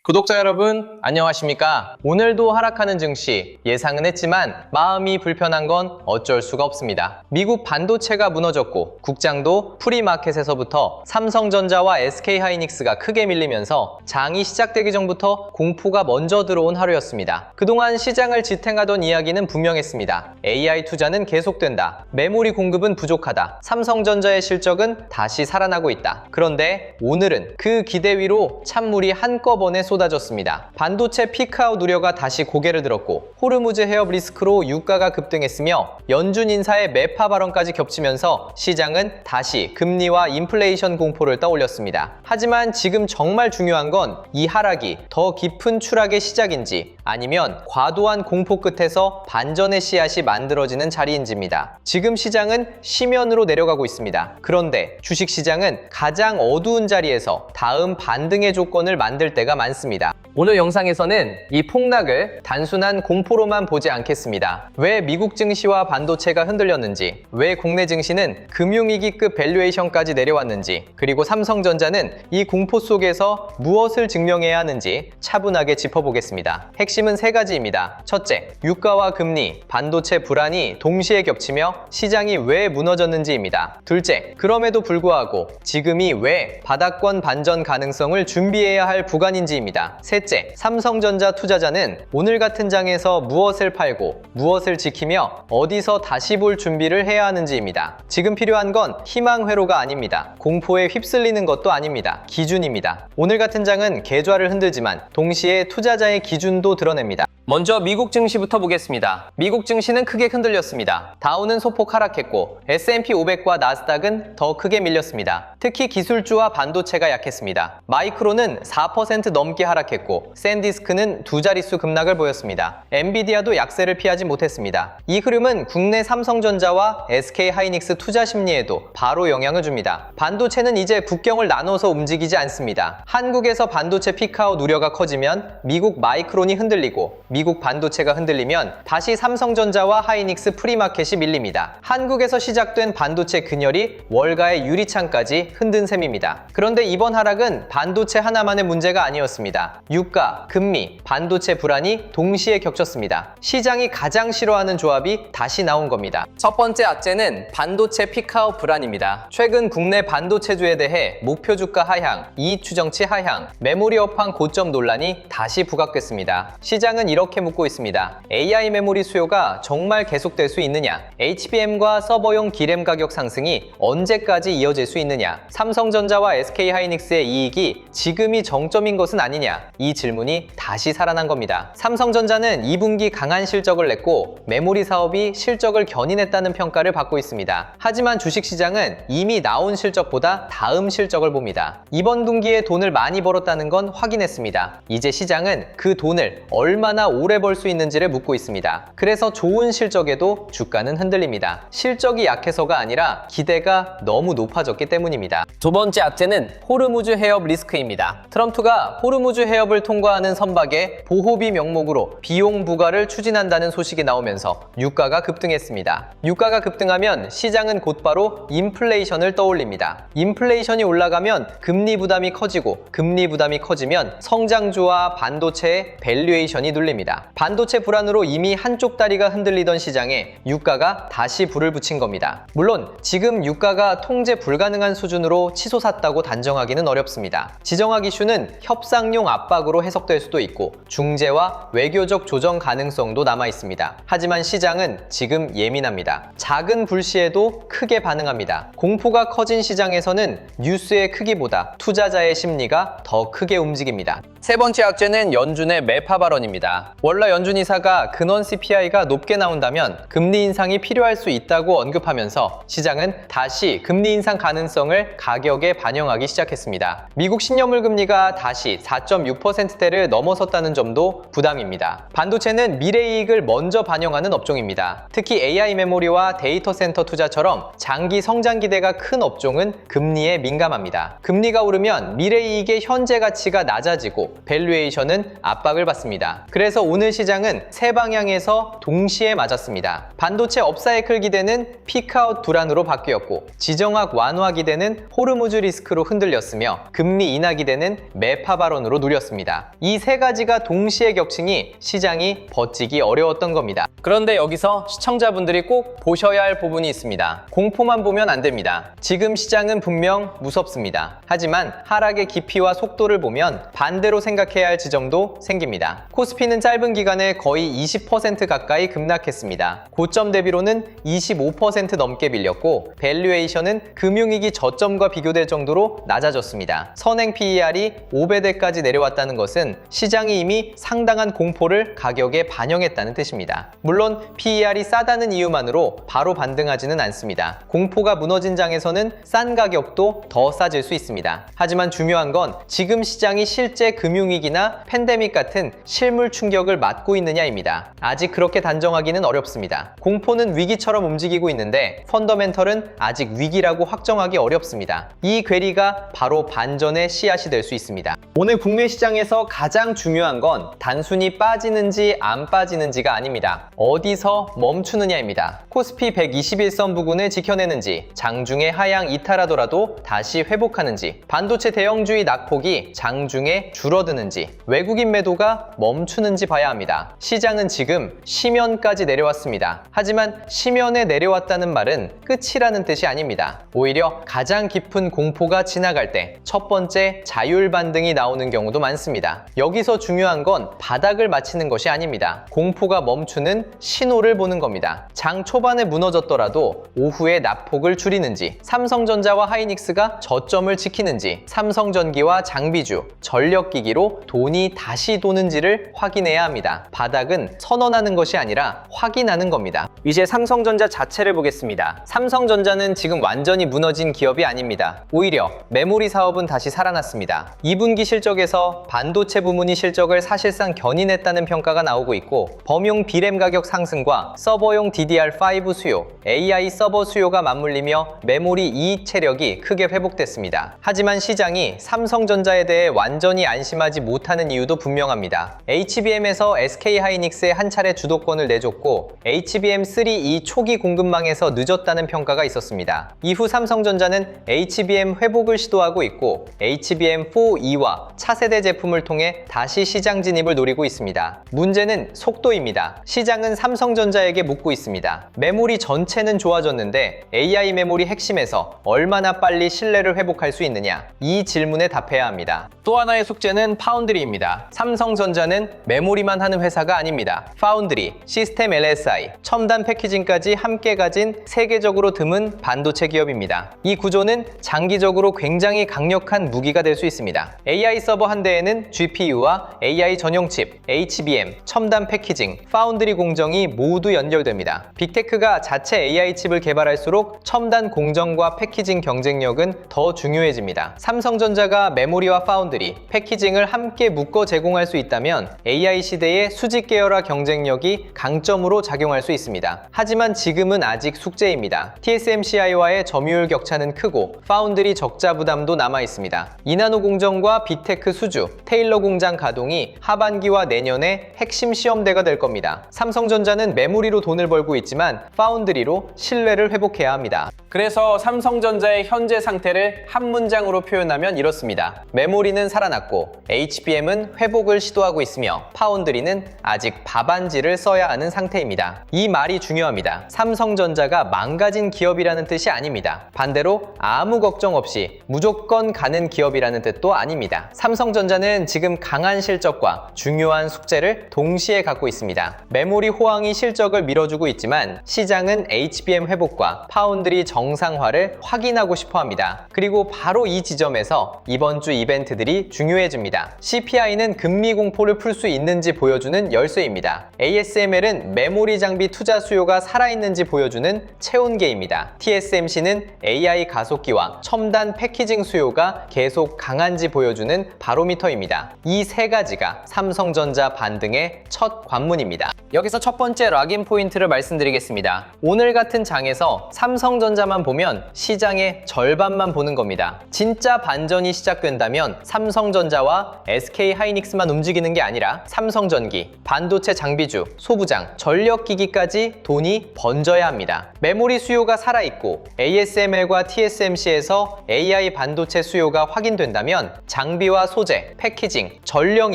구독자 여러분 안녕하십니까? 오늘도 하락하는 증시 예상은 했지만 마음이 불편한 건 어쩔 수가 없습니다. 미국 반도체가 무너졌고 국장도 프리마켓에서부터 삼성전자와 SK하이닉스가 크게 밀리면서 장이 시작되기 전부터 공포가 먼저 들어온 하루였습니다. 그동안 시장을 지탱하던 이야기는 분명했습니다. AI 투자는 계속된다. 메모리 공급은 부족하다. 삼성전자의 실적은 다시 살아나고 있다. 그런데 오늘은 그 기대 위로 찬물이 한꺼번에 쏟아졌습니다. 반도체 피크아웃 우려가 다시 고개를 들었고 호르무즈 해협 리스크로 유가가 급등했으며 연준 인사의 매파 발언까지 겹치면서 시장은 다시 금리와 인플레이션 공포를 떠올렸습니다. 하지만 지금 정말 중요한 건 이 하락이 더 깊은 추락의 시작인지 아니면 과도한 공포 끝에서 반전의 씨앗이 만들어지는 자리인지입니다. 지금 시장은 심연으로 내려가고 있습니다. 그런데 주식시장은 가장 어두운 자리에서 다음 반등의 조건을 만들 때가 많습니다. 오늘 영상에서는 이 폭락을 단순한 공포로만 보지 않겠습니다. 왜 미국 증시와 반도체가 흔들렸는지, 왜 국내 증시는 금융위기급 밸류에이션까지 내려왔는지, 그리고 삼성전자는 이 공포 속에서 무엇을 증명해야 하는지 차분하게 짚어보겠습니다. 핵심은 세 가지입니다. 첫째, 유가와 금리, 반도체 불안이 동시에 겹치며 시장이 왜 무너졌는지입니다. 둘째, 그럼에도 불구하고 지금이 왜 바닥권 반전 가능성을 준비해야 할 구간인지입니다. 셋째, 삼성전자 투자자는 오늘 같은 장에서 무엇을 팔고 무엇을 지키며 어디서 다시 볼 준비를 해야 하는지입니다. 지금 필요한 건 희망 회로가 아닙니다. 공포에 휩쓸리는 것도 아닙니다. 기준입니다. 오늘 같은 장은 계좌를 흔들지만 동시에 투자자의 기준도 드러냅니다. 먼저 미국 증시부터 보겠습니다. 미국 증시는 크게 흔들렸습니다. 다우는 소폭 하락했고 S&P 500과 나스닥은 더 크게 밀렸습니다. 특히 기술주와 반도체가 약했습니다. 마이크론은 4% 넘게 하락했고 샌디스크는 두 자릿수 급락을 보였습니다. 엔비디아도 약세를 피하지 못했습니다. 이 흐름은 국내 삼성전자와 SK하이닉스 투자 심리에도 바로 영향을 줍니다. 반도체는 이제 국경을 나눠서 움직이지 않습니다. 한국에서 반도체 피크아웃 우려가 커지면 미국 마이크론이 흔들리고 미국 반도체가 흔들리면 다시 삼성전자와 하이닉스 프리마켓이 밀립니다. 한국에서 시작된 반도체 균열이 월가의 유리창까지 흔든 셈입니다. 그런데 이번 하락은 반도체 하나만의 문제가 아니었습니다. 유가, 금리, 반도체 불안이 동시에 겹쳤습니다. 시장이 가장 싫어하는 조합이 다시 나온 겁니다. 첫 번째 악재는 반도체 피크아웃 불안입니다. 최근 국내 반도체주에 대해 목표 주가 하향, 이익 추정치 하향, 메모리 업황 고점 논란이 다시 부각됐습니다. 시장은 이렇게 묻고 있습니다. AI 메모리 수요가 정말 계속될 수 있느냐? HBM과 서버용 D램 가격 상승이 언제까지 이어질 수 있느냐? 삼성전자와 SK하이닉스의 이익이 지금이 정점인 것은 아니냐? 이 질문이 다시 살아난 겁니다. 삼성전자는 2분기 강한 실적을 냈고 메모리 사업이 실적을 견인했다는 평가를 받고 있습니다. 하지만 주식시장은 이미 나온 실적보다 다음 실적을 봅니다. 이번 분기에 돈을 많이 벌었다는 건 확인했습니다. 이제 시장은 그 돈을 얼마나 오래 벌 수 있는지를 묻고 있습니다. 그래서 좋은 실적에도 주가는 흔들립니다. 실적이 약해서가 아니라 기대가 너무 높아졌기 때문입니다. 두 번째 악재는 호르무즈 해협 리스크입니다. 트럼프가 호르무즈 해협을 통과하는 선박에 보호비 명목으로 비용 부과를 추진한다는 소식이 나오면서 유가가 급등했습니다. 유가가 급등하면 시장은 곧바로 인플레이션을 떠올립니다. 인플레이션이 올라가면 금리 부담이 커지고 금리 부담이 커지면 성장주와 반도체의 밸류에이션이 눌립니다. 반도체 불안으로 이미 한쪽 다리가 흔들리던 시장에 유가가 다시 불을 붙인 겁니다. 물론 지금 유가가 통제 불가능한 수준으로 치솟았다고 단정하기는 어렵습니다. 지정학 이슈는 협상용 압박으로 해석될 수도 있고 중재와 외교적 조정 가능성도 남아 있습니다. 하지만 시장은 지금 예민합니다. 작은 불씨에도 크게 반응합니다. 공포가 커진 시장에서는 뉴스의 크기보다 투자자의 심리가 더 크게 움직입니다. 세 번째 악재는 연준의 매파 발언입니다. 월라 연준 이사가 근원 CPI가 높게 나온다면 금리 인상이 필요할 수 있다고 언급하면서 시장은 다시 금리 인상 가능성을 가격에 반영하기 시작했습니다. 미국 10년물 금리가 다시 4.6%대를 넘어섰다는 점도 부담입니다. 반도체는 미래이익을 먼저 반영하는 업종입니다. 특히 AI 메모리와 데이터 센터 투자처럼 장기 성장 기대가 큰 업종은 금리에 민감합니다. 금리가 오르면 미래이익의 현재 가치가 낮아지고 밸류에이션은 압박을 받습니다. 그래서 그래서 오늘 시장은 세 방향에서 동시에 맞았습니다. 반도체 업사이클 기대는 피크아웃 불안으로 바뀌었고, 지정학 완화 기대는 호르무즈 리스크로 흔들렸으며, 금리 인하 기대는 매파 발언으로 누렸습니다. 이 세 가지가 동시에 겹치니 시장이 버티기 어려웠던 겁니다. 그런데 여기서 시청자분들이 꼭 보셔야 할 부분이 있습니다. 공포만 보면 안 됩니다. 지금 시장은 분명 무섭습니다. 하지만 하락의 깊이와 속도를 보면 반대로 생각해야 할 지점도 생깁니다. 코스피는 짧은 기간에 거의 20% 가까이 급락했습니다. 고점 대비로는 25% 넘게 밀렸고, 밸류에이션은 금융위기 저점과 비교될 정도로 낮아졌습니다. 선행 PER이 5배대까지 내려왔다는 것은 시장이 이미 상당한 공포를 가격에 반영했다는 뜻입니다. 물론 PER이 싸다는 이유만으로 바로 반등하지는 않습니다. 공포가 무너진 장에서는 싼 가격도 더 싸질 수 있습니다. 하지만 중요한 건 지금 시장이 실제 금융위기나 팬데믹 같은 실물 충격을 맞고 있느냐입니다. 아직 그렇게 단정하기는 어렵습니다. 공포는 위기처럼 움직이고 있는데 펀더멘털은 아직 위기라고 확정하기 어렵습니다. 이 괴리가 바로 반전의 씨앗이 될 수 있습니다. 오늘 국내 시장에서 가장 중요한 건 단순히 빠지는지 안 빠지는지가 아닙니다. 어디서 멈추느냐입니다. 코스피 121선 부근을 지켜내는지, 장중에 하향 이탈하더라도 다시 회복하는지, 반도체 대형주의 낙폭이 장중에 줄어드는지, 외국인 매도가 멈추는지 봐야 합니다. 시장은 지금 심연까지 내려왔습니다. 하지만 심연에 내려왔다는 말은 끝이라는 뜻이 아닙니다. 오히려 가장 깊은 공포가 지나갈 때 첫 번째 자율 반등이 나오는 경우도 많습니다. 여기서 중요한 건 바닥을 맞히는 것이 아닙니다. 공포가 멈추는 신호를 보는 겁니다. 장 초반에 무너졌더라도 오후에 낙폭을 줄이는지, 삼성전자와 하이닉스가 저점을 지키는지, 삼성전기와 장비주, 전력기기로 돈이 다시 도는지를 확인해야 합니다. 바닥은 선언하는 것이 아니라 확인하는 겁니다. 이제 삼성전자 자체를 보겠습니다. 삼성전자는 지금 완전히 무너진 기업이 아닙니다. 오히려 메모리 사업은 다시 살아났습니다. 2분기 실적에서 반도체 부문이 실적을 사실상 견인했다는 평가가 나오고 있고, 범용 B램 가격 상승과 서버용 DDR5 수요, AI 서버 수요가 맞물리며 메모리 이익 체력이 크게 회복됐습니다. 하지만 시장이 삼성전자에 대해 완전히 안심하지 못하는 이유도 분명합니다. HBM에서 SK하이닉스에 한 차례 주도권을 내줬고, HBM3E 초기 공급망에서 늦었다는 평가가 있었습니다. 이후 삼성전자는 HBM 회복을 시도하고 있고, HBM4E와 차세대 제품을 통해 다시 시장 진입을 노리고 있습니다. 문제는 속도입니다. 시장은 삼성전자에게 묻고 있습니다. 메모리 전체는 좋아졌는데 AI 메모리 핵심에서 얼마나 빨리 신뢰를 회복할 수 있느냐? 이 질문에 답해야 합니다. 또 하나의 숙제는 파운드리입니다. 삼성전자는 메모리만 하는 회사가 아닙니다. 파운드리, 시스템 LSI, 첨단 패키징까지 함께 가진 세계적으로 드문 반도체 기업입니다. 이 구조는 장기적으로 굉장히 강력한 무기가 될 수 있습니다. AI 서버 한 대에는 GPU와 AI 전용 칩, HBM, 첨단 패키징, 파운드리 공정이 모두 연결됩니다. 빅테크가 자체 AI 칩을 개발할수록 첨단 공정과 패키징 경쟁력은 더 중요해집니다. 삼성전자가 메모리와 파운드리, 패키징을 함께 묶어 제공할 수 있다면 AI 시대의 수직 계열화 경쟁력이 강점으로 작용할 수 있습니다. 하지만 지금은 아직 숙제입니다. TSMCI와의 점유율 격차는 크고 파운드리 적자 부담도 남아 있습니다. 이나노 공정과 빅테크 수주, 테일러 공장 가동이 하반기와 내년에 핵심 시험대가 될 겁니다. 삼성전자는 메모리로 돈을 벌고 있지만 파운드리로 신뢰를 회복해야 합니다. 그래서 삼성전자의 현재 상태를 한 문장으로 표현하면 이렇습니다. 메모리는 살아났고 HBM은 회복을 시도하고 있으며 파운드리는 아직 밥안지를 써야 하는 상태입니다. 이 말이 중요합니다. 삼성전자가 망가진 기업이라는 뜻이 아닙니다. 반대로 아무 걱정 없이 무조건 가는 기업이라는 뜻도 아닙니다. 삼성전자는 지금 강한 실적과 중요한 숙제를 동시에 갖고 있습니다. 메모리 호황이 실적을 밀어주고 있지만 시장은 HBM 회복과 파운드리 정상화를 확인하고 싶어 합니다. 그리고 바로 이 지점에서 이번 주 이벤트들이 중요해집니다. CPI는 금리 공포를 풀 수 있는지 보여주는 열쇠입니다. ASML은 메모리 장비 투자 수요가 살아있는지 보여주는 체온계입니다. TSMC는 AI 가속기와 첨단 패키징 수요가 계속 강한지 보여주는 바로미터입니다. 이 세 가지가 삼성전자 반등의 첫 관문입니다. 여기서 첫 번째 락인 포인트를 말씀드리겠습니다. 오늘 같은 장에서 삼성전자만 보면 시장의 절반만 보는 겁니다. 진짜 반전이 시작된다면 삼성전자와 SK하이닉스만 움직이는 게 아니라 삼성전기, 반도체 장비주, 소부장, 전력기기까지 돈이 번져야 합니다. 메모리 수요가 살아있고 ASML과 TSMC에서 AI 반도체 수요가 확인된다면 장비와 소재, 패키징, 전력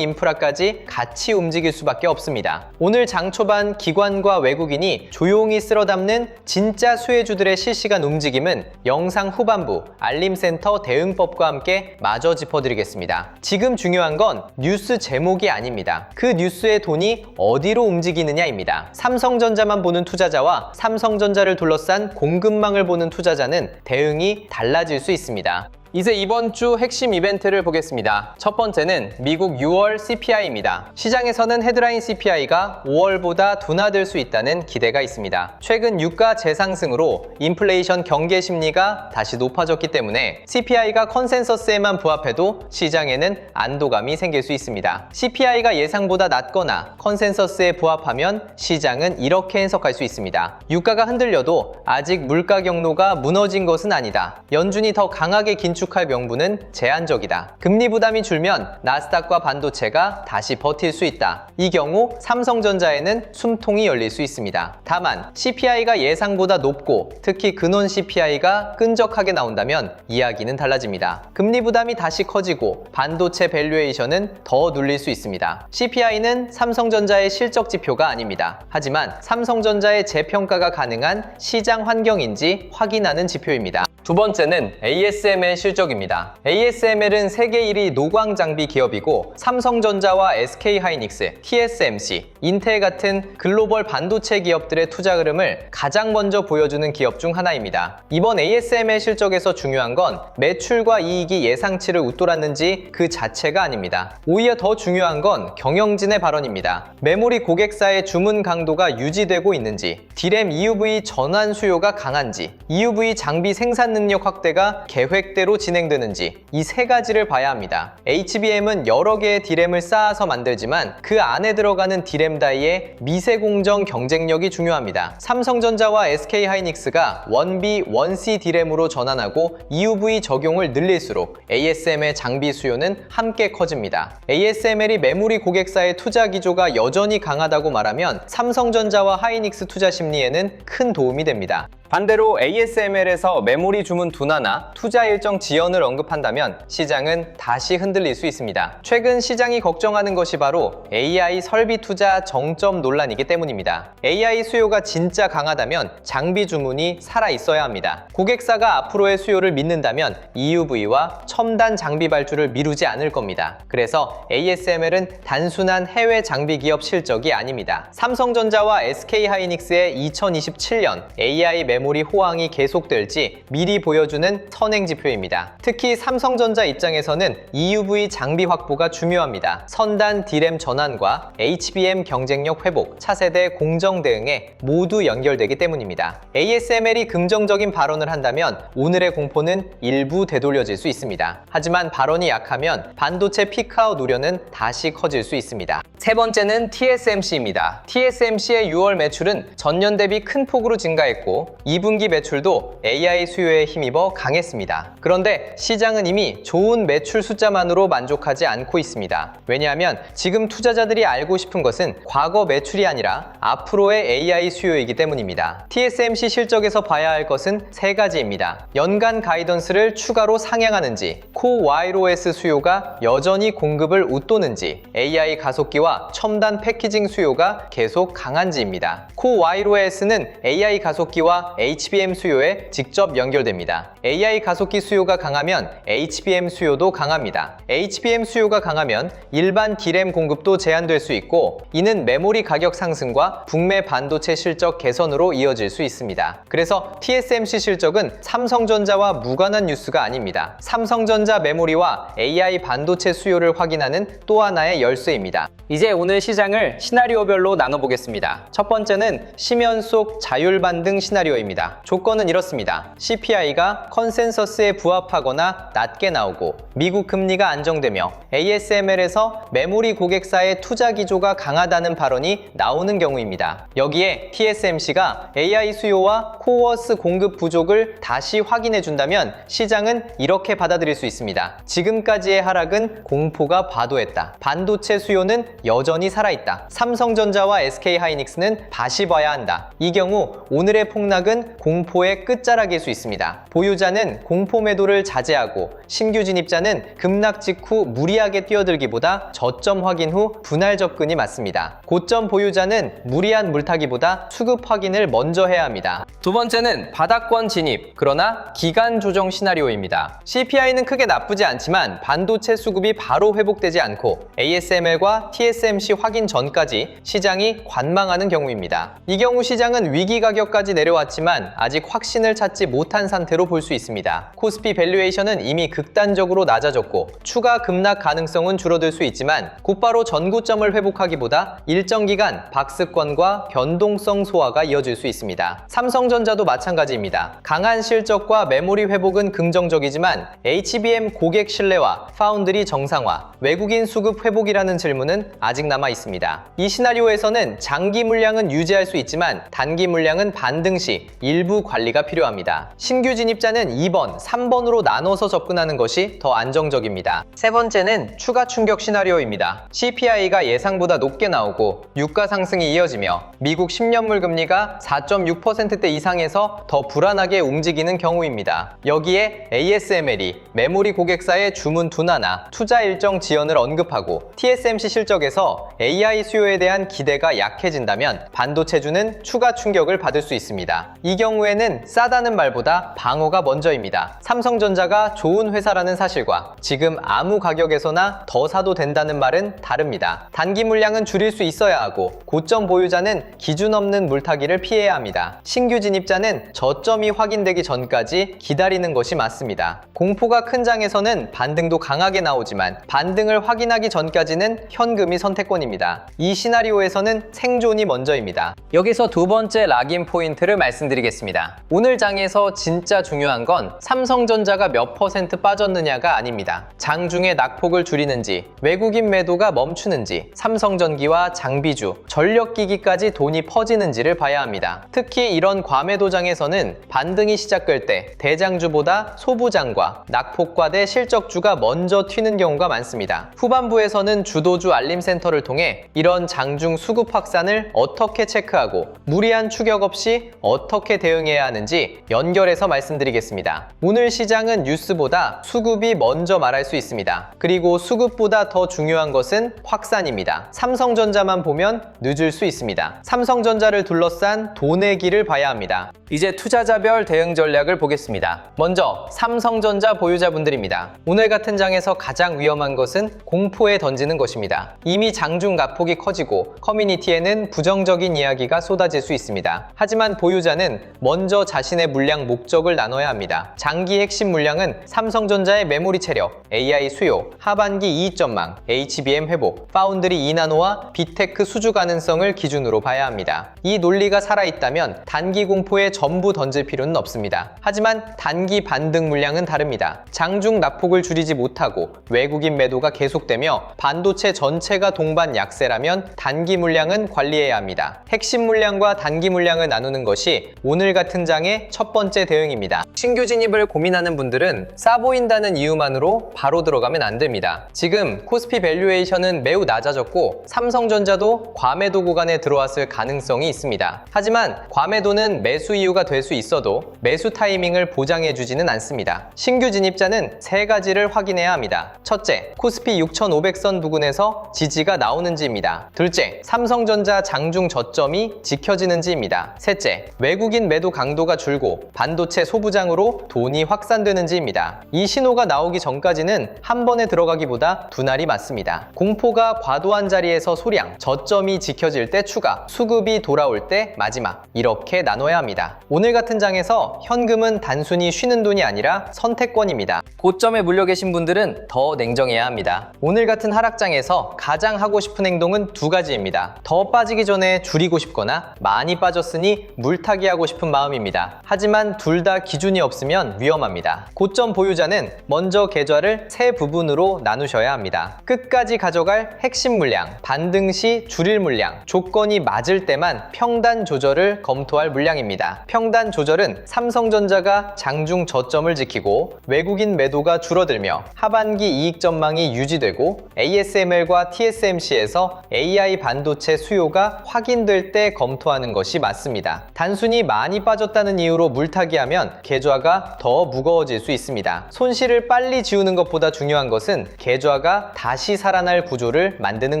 인프라까지 같이 움직일 수밖에 없습니다. 오늘 장 초반 기관과 외국인이 조용히 쓸어담는 진짜 수혜주들의 실시간 움직임은 영상 후반부 알림센터 대응법과 함께 마저 짚어드리겠습니다. 지금 중요한 건 뉴스 제목이 아닙니다. 그 뉴스의 돈이 어디로 움직이느냐입니다. 삼성전자만 보는 투자자와 삼성전자를 둘러싼 공급망을 보는 투자자는 대응이 달라질 수 있습니다. 이제 이번 주 핵심 이벤트를 보겠습니다. 첫 번째는 미국 6월 CPI입니다. 시장에서는 헤드라인 CPI가 5월보다 둔화될 수 있다는 기대가 있습니다. 최근 유가 재상승으로 인플레이션 경계 심리가 다시 높아졌기 때문에 CPI가 컨센서스에만 부합해도 시장에는 안도감이 생길 수 있습니다. CPI가 예상보다 낮거나 컨센서스에 부합하면 시장은 이렇게 해석할 수 있습니다. 유가가 흔들려도 아직 물가 경로가 무너진 것은 아니다. 연준이 더 강하게 긴축할 명분은 제한적이다. 금리 부담이 줄면 나스닥과 반도체가 다시 버틸 수 있다. 이 경우 삼성전자에는 숨통이 열릴 수 있습니다. 다만 CPI가 예상보다 높고 특히 근원 CPI가 끈적하게 나온다면 이야기는 달라집니다. 금리 부담이 다시 커지고 반도체 밸류에이션은 더 눌릴 수 있습니다. CPI는 삼성전자의 실적 지표가 아닙니다. 하지만 삼성전자의 재평가가 가능한 시장 환경인지 확인하는 지표입니다. 두 번째는 ASML 실적입니다. ASML은 세계 1위 노광 장비 기업이고 삼성전자와 SK하이닉스, TSMC, 인텔 같은 글로벌 반도체 기업들의 투자 흐름을 가장 먼저 보여주는 기업 중 하나입니다. 이번 ASML 실적에서 중요한 건 매출과 이익이 예상치를 웃돌았는지 그 자체가 아닙니다. 오히려 더 중요한 건 경영진의 발언입니다. 메모리 고객사의 주문 강도가 유지되고 있는지, D램 EUV 전환 수요가 강한지, EUV 장비 생산 능력 확대가 계획대로 진행되는지 이 세 가지를 봐야 합니다. HBM은 여러 개의 D램을 쌓아서 만들지만 그 안에 들어가는 D램 다이의 미세 공정 경쟁력이 중요합니다. 삼성전자와 SK하이닉스가 1B, 1C D램으로 전환하고 EUV 적용을 늘릴수록 ASML 장비 수요는 함께 커집니다. ASML이 메모리 고객사의 투자 기조가 여전히 강하다고 말하면 삼성전자와 하이닉스 투자 심리에는 큰 도움이 됩니다. 반대로 ASML에서 메모리 주문 둔화나 투자 일정 지연을 언급한다면 시장은 다시 흔들릴 수 있습니다. 최근 시장이 걱정하는 것이 바로 AI 설비 투자 정점 논란이기 때문입니다. AI 수요가 진짜 강하다면 장비 주문이 살아있어야 합니다. 고객사가 앞으로의 수요를 믿는다면 EUV와 첨단 장비 발주를 미루지 않을 겁니다. 그래서 ASML은 단순한 해외 장비 기업 실적이 아닙니다. 삼성전자와 SK하이닉스의 2027년 AI 메모리 호황이 계속될지 미리 보여주는 선행지표입니다. 특히 삼성전자 입장에서는 EUV 장비 확보가 중요합니다. 선단 D램 전환과 HBM 경쟁력 회복, 차세대 공정 대응에 모두 연결되기 때문입니다. ASML이 긍정적인 발언을 한다면 오늘의 공포는 일부 되돌려질 수 있습니다. 하지만 발언이 약하면 반도체 피크아웃 우려는 다시 커질 수 있습니다. 세 번째는 TSMC입니다. TSMC의 6월 매출은 전년 대비 큰 폭으로 증가했고 2분기 매출도 AI 수요에 힘입어 강했습니다. 그런데 시장은 이미 좋은 매출 숫자만으로 만족하지 않고 있습니다. 왜냐하면 지금 투자자들이 알고 싶은 것은 과거 매출이 아니라 앞으로의 AI 수요이기 때문입니다. TSMC 실적에서 봐야 할 것은 세 가지입니다. 연간 가이던스를 추가로 상향하는지, Core-YOS 수요가 여전히 공급을 웃도는지, AI 가속기와 첨단 패키징 수요가 계속 강한지입니다. Core-YOS는 AI 가속기와 HBM 수요에 직접 연결됩니다. AI 가속기 수요가 강하면 HBM 수요도 강합니다. HBM 수요가 강하면 일반 D램 공급도 제한될 수 있고 이는 메모리 가격 상승과 북미 반도체 실적 개선으로 이어질 수 있습니다. 그래서 TSMC 실적은 삼성전자와 무관한 뉴스가 아닙니다. 삼성전자 메모리와 AI 반도체 수요를 확인하는 또 하나의 열쇠입니다. 이제 오늘 시장을 시나리오별로 나눠보겠습니다. 첫 번째는 심연 속 자율반등 시나리오입니다. 시나리오입니다. 조건은 이렇습니다. CPI가 컨센서스에 부합하거나 낮게 나오고 미국 금리가 안정되며 ASML에서 메모리 고객사의 투자 기조가 강하다는 발언이 나오는 경우입니다. 여기에 TSMC가 AI 수요와 코어스 공급 부족을 다시 확인해 준다면 시장은 이렇게 받아들일 수 있습니다. 지금까지의 하락은 공포가 과도했다. 반도체 수요는 여전히 살아있다. 삼성전자와 SK하이닉스는 다시 봐야 한다. 이 경우 오늘의 폭락은 공포의 끝자락일 수 있습니다. 보유자는 공포 매도를 자제하고 신규 진입자는 급락 직후 무리하게 뛰어들기보다 저점 확인 후 분할 접근이 맞습니다. 고점 보유자는 무리한 물타기보다 수급 확인을 먼저 해야 합니다. 두 번째는 바닥권 진입, 그러나 기간 조정 시나리오입니다. CPI는 크게 나쁘지 않지만 반도체 수급이 바로 회복되지 않고 ASML과 TSMC 확인 전까지 시장이 관망하는 경우입니다. 이 경우 시장은 위기 가격까지 내려왔지만 아직 확신을 찾지 못한 상태로 볼 수 있습니다. 코스피 밸류에이션은 이미 극단적으로 낮아졌고 추가 급락 가능성은 줄어들 수 있지만 곧바로 전고점을 회복하기보다 일정 기간 박스권과 변동성 소화가 이어질 수 있습니다. 삼성전자도 마찬가지입니다. 강한 실적과 메모리 회복은 긍정적이지만 HBM 고객 신뢰와 파운드리 정상화, 외국인 수급 회복이라는 질문은 아직 남아 있습니다. 이 시나리오에서는 장기 물량은 유지할 수 있지만 단기 물량은 반등 시 일부 관리가 필요합니다. 신규 진입자는 2번, 3번으로 나눠서 접근하는 것이 더 안정적입니다. 세 번째는 추가 충격 시나리오입니다. CPI가 예상보다 높게 나오고 유가 상승이 이어지며 미국 10년물 금리가 4.6%대 이상에서 더 불안하게 움직이는 경우입니다. 여기에 ASML이 메모리 고객사의 주문 둔화나 투자 일정 지연을 언급하고 TSMC 실적에서 AI 수요에 대한 기대가 약해진다면 반도체주는 추가 충격을 받을 수 있습니다. 이 경우에는 싸다는 말보다 방어가 먼저입니다. 삼성전자가 좋은 회사라는 사실과 지금 아무 가격에서나 더 사도 된다는 말은 다릅니다. 단기 물량은 줄일 수 있어야 하고 고점 보유자는 기준 없는 물타기를 피해야 합니다. 신규 진입자는 저점이 확인되기 전까지 기다리는 것이 맞습니다. 공포가 큰 장에서는 반등도 강하게 나오지만 반등을 확인하기 전까지는 현금이 선택권입니다. 이 시나리오에서는 생존이 먼저입니다. 여기서 두 번째 락인 포인트를 말씀드리겠습니다. 오늘 장에서 진짜 중요한 건 삼성전자가 몇 퍼센트 빠졌느냐가 아닙니다. 장중에 낙폭을 줄이는지, 외국인 매도가 멈추는지, 삼성전기와 장비주, 전력기기까지 돈이 퍼지는지를 봐야 합니다. 특히 이런 과매도장에서는 반등이 시작될 때 대장주보다 소부장과 낙폭과대 실적주가 먼저 튀는 경우가 많습니다. 후반부에서는 주도주 알림센터를 통해 이런 장중 수급 확산을 어떻게 체크하고 무리한 추격 없이 어떻게 대응해야 하는지 연결해서 말씀드리겠습니다. 오늘 시장은 뉴스보다 수급이 먼저 말할 수 있습니다. 그리고 수급보다 더 중요한 것은 확산입니다. 삼성전자만 보면 늦을 수 있습니다. 삼성전자를 둘러싼 돈의 길을 봐야 합니다. 이제 투자자별 대응 전략을 보겠습니다. 먼저 삼성전자 보유자분들입니다. 오늘 같은 장에서 가장 위험한 것은 공포에 던지는 것입니다. 이미 장중 낙폭이 커지고 커뮤니티에는 부정적인 이야기가 쏟아질 수 있습니다. 하지만 보유자는 먼저 자신의 물량 목적을 나눠야 합니다. 장기 핵심 물량은 삼성전자의 메모리 체력, AI 수요, 하반기 이익전망, HBM 회복, 파운드리 2나노와 빅테크 수주 가능성을 기준으로 봐야 합니다. 이 논리가 살아있다면 단기 공포에 전부 던질 필요는 없습니다. 하지만 단기 반등 물량은 다릅니다. 장중 낙폭을 줄이지 못하고 외국인 매도가 계속되며 반도체 전체가 동반 약세라면 단기 물량은 관리해야 합니다. 핵심 물량과 단기 물량을 나누는 것이 오늘 같은 장의 첫 번째 대응입니다. 신규 진입을 고민하는 분들은 싸 보인다는 이유만으로 바로 들어가면 안 됩니다. 지금 코스피 밸류에이션은 매우 낮아졌고 삼성전자도 과매도 구간에 들어왔을 가능성이 있습니다. 하지만 과매도는 매수 이유가 될 수 있어도 매수 타이밍을 보장해주지는 않습니다. 신규 진입자는 세 가지를 확인해야 합니다. 첫째, 코스피 6500선 부근에서 지지가 나오는지입니다. 둘째, 삼성전자 장중 저점이 지켜지는지입니다. 셋째, 외국인 매도 강도가 줄고 반도체 소부장으로 돈이 확산되는지입니다. 이 신호가 나오기 전까지는 한 번에 들어가기보다 두 날이 맞습니다. 공포가 과도한 자리에서 소량, 저점이 지켜질 때 추가, 수급이 돌아올 때 마지막, 이렇게 나눠야 합니다. 오늘 같은 장에서 현금은 단순히 쉬는 돈이 아니라 선택권입니다. 고점에 물려 계신 분들은 더 냉정해야 합니다. 오늘 같은 하락장에서 가장 하고 싶은 행동은 두 가지입니다. 더 빠지기 전에 줄이고 싶거나 많이 빠졌으니 물타기 하고 싶은 마음입니다. 하지만 둘 다 기준이 없으면 위험합니다. 고점 보유자는 먼저 계좌를 세 부분으로 나누셔야 합니다. 끝까지 가져갈 핵심 물량, 반등 시 줄일 물량, 조건이 맞을 때만 평단 조절을 검토할 물량입니다. 평단 조절은 삼성전자가 장중 저점을 지키고 외국인 매도가 줄어들며 하반기 이익 전망이 유지되고 ASML과 TSMC에서 AI 반도체 수요가 확인될 때 검토하는 것이 맞습니다. 단순히 많이 빠졌다는 이유로 물타기하면 계좌가 더 무거워질 수 있습니다. 손실을 빨리 지우는 것보다 중요한 것은 계좌가 다시 살아날 구조를 만드는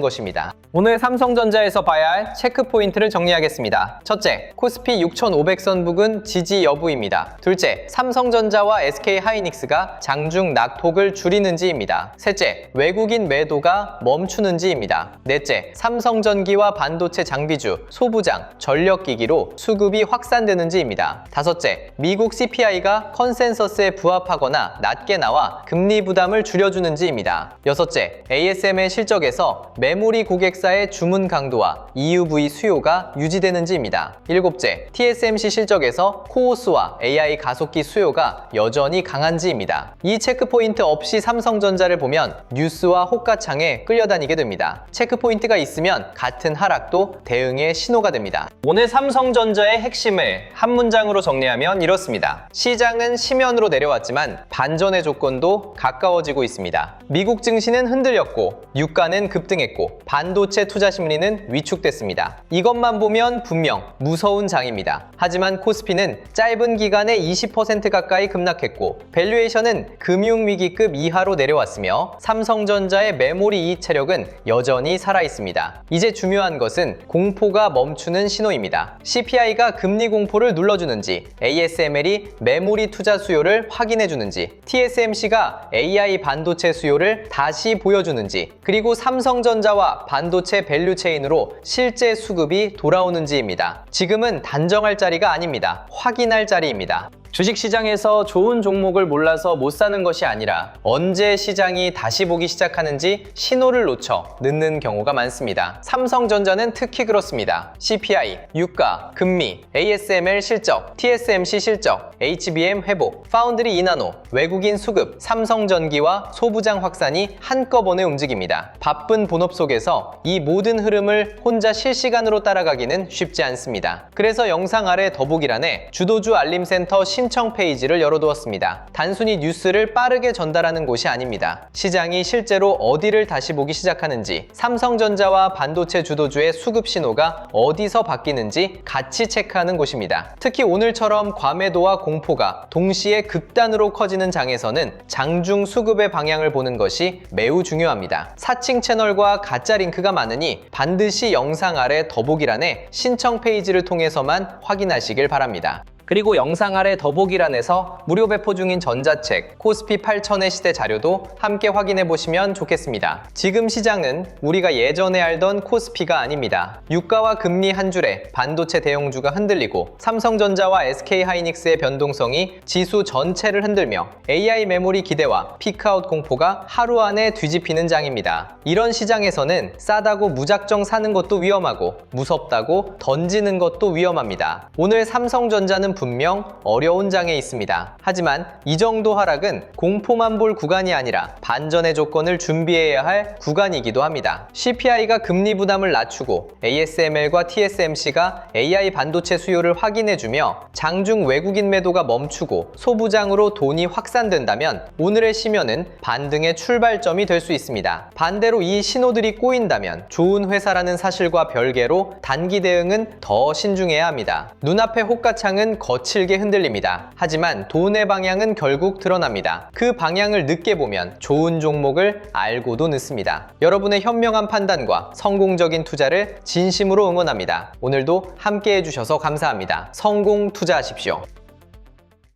것입니다. 오늘 삼성전자에서 봐야 할 체크 포인트를 정리하겠습니다. 첫째, 코스피 6,500선 부근 지지 여부입니다. 둘째, 삼성전자와 SK하이닉스가 장중 낙폭을 줄이는지입니다. 셋째, 외국인 매도가 멈추는지입니다. 넷째, 삼성전기와 반도체 장비주, 소부장, 전력기기로 수급이 확산되는지입니다. 다섯째, 미국 CPI가 컨센서스에 부합하거나 낮게 나와 금리 부담을 줄여주는지입니다. 여섯째, ASML 실적에서 메모리 고객사의 주문 강도와 EUV 수요가 유지되는지입니다. 일곱째, TSMC 실적에서 코오스와 AI 가속기 수요가 여전히 강한지입니다. 이 체크포인트 없이 삼성전자를 보면 뉴스와 호가창에 끌려다니게 됩니다. 체크포인트가 있으면 같은 하락도 대응의 신호가 됩니다. 오늘 삼성전자의 핵심을 한 문장으로 정리하면 이렇습니다. 시장은 심연으로 내려왔지만 반전의 조건도 가까워지고 있습니다. 미국 증시는 흔들렸고 유가는 급등했고 반도체 투자 심리는 위축됐습니다. 이것만 보면 분명 무서운 장입니다. 하지만 코스피는 짧은 기간에 20% 가까이 급락했고 밸류에이션은 금융위기급 이하로 내려왔으며 삼성전자의 메모리 이익 체력은 여전히 살아있습니다. 이제 중요한 것은 공포가 멈추는 신호입니다. CPI가 금리 공포를 눌러주는지, ASML이 메모리 투자 수요를 확인해주는지, TSMC가 AI 반도체 수요를 다시 보여주는지, 그리고 삼성전자와 반도체 밸류체인으로 실제 수급이 돌아오는지입니다. 지금은 단정할 자리가 아닙니다. 확인할 자리입니다. 주식시장에서 좋은 종목을 몰라서 못 사는 것이 아니라 언제 시장이 다시 보기 시작하는지 신호를 놓쳐 늦는 경우가 많습니다. 삼성전자는 특히 그렇습니다. CPI, 유가, 금리, ASML 실적, TSMC 실적, HBM 회복, 파운드리 이나노, 외국인 수급, 삼성전기와 소부장 확산이 한꺼번에 움직입니다. 바쁜 본업 속에서 이 모든 흐름을 혼자 실시간으로 따라가기는 쉽지 않습니다. 그래서 영상 아래 더보기란에 주도주 알림센터 신청 페이지를 열어두었습니다. 단순히 뉴스를 빠르게 전달하는 곳이 아닙니다. 시장이 실제로 어디를 다시 보기 시작하는지, 삼성전자와 반도체 주도주의 수급 신호가 어디서 바뀌는지 같이 체크하는 곳입니다. 특히 오늘처럼 과매도와 공포가 동시에 극단으로 커지는 장에서는 장중 수급의 방향을 보는 것이 매우 중요합니다. 사칭 채널과 가짜 링크가 많으니 반드시 영상 아래 더보기란에 신청 페이지를 통해서만 확인하시길 바랍니다. 그리고 영상 아래 더보기란에서 무료 배포 중인 전자책 코스피 8000의 시대 자료도 함께 확인해 보시면 좋겠습니다. 지금 시장은 우리가 예전에 알던 코스피가 아닙니다. 유가와 금리 한 줄에 반도체 대형주가 흔들리고 삼성전자와 SK하이닉스의 변동성이 지수 전체를 흔들며 AI 메모리 기대와 피크아웃 공포가 하루 안에 뒤집히는 장입니다. 이런 시장에서는 싸다고 무작정 사는 것도 위험하고 무섭다고 던지는 것도 위험합니다. 오늘 삼성전자는 분명 어려운 장에 있습니다. 하지만 이 정도 하락은 공포만 볼 구간이 아니라 반전의 조건을 준비해야 할 구간이기도 합니다. CPI가 금리 부담을 낮추고 ASML과 TSMC가 AI 반도체 수요를 확인해주며 장중 외국인 매도가 멈추고 소부장으로 돈이 확산된다면 오늘의 심연은 반등의 출발점이 될 수 있습니다. 반대로 이 신호들이 꼬인다면 좋은 회사라는 사실과 별개로 단기 대응은 더 신중해야 합니다. 눈앞의 호가창은 거칠게 흔들립니다. 하지만 돈의 방향은 결국 드러납니다. 그 방향을 늦게 보면 좋은 종목을 알고도 늦습니다. 여러분의 현명한 판단과 성공적인 투자를 진심으로 응원합니다. 오늘도 함께 해주셔서 감사합니다. 성공 투자하십시오.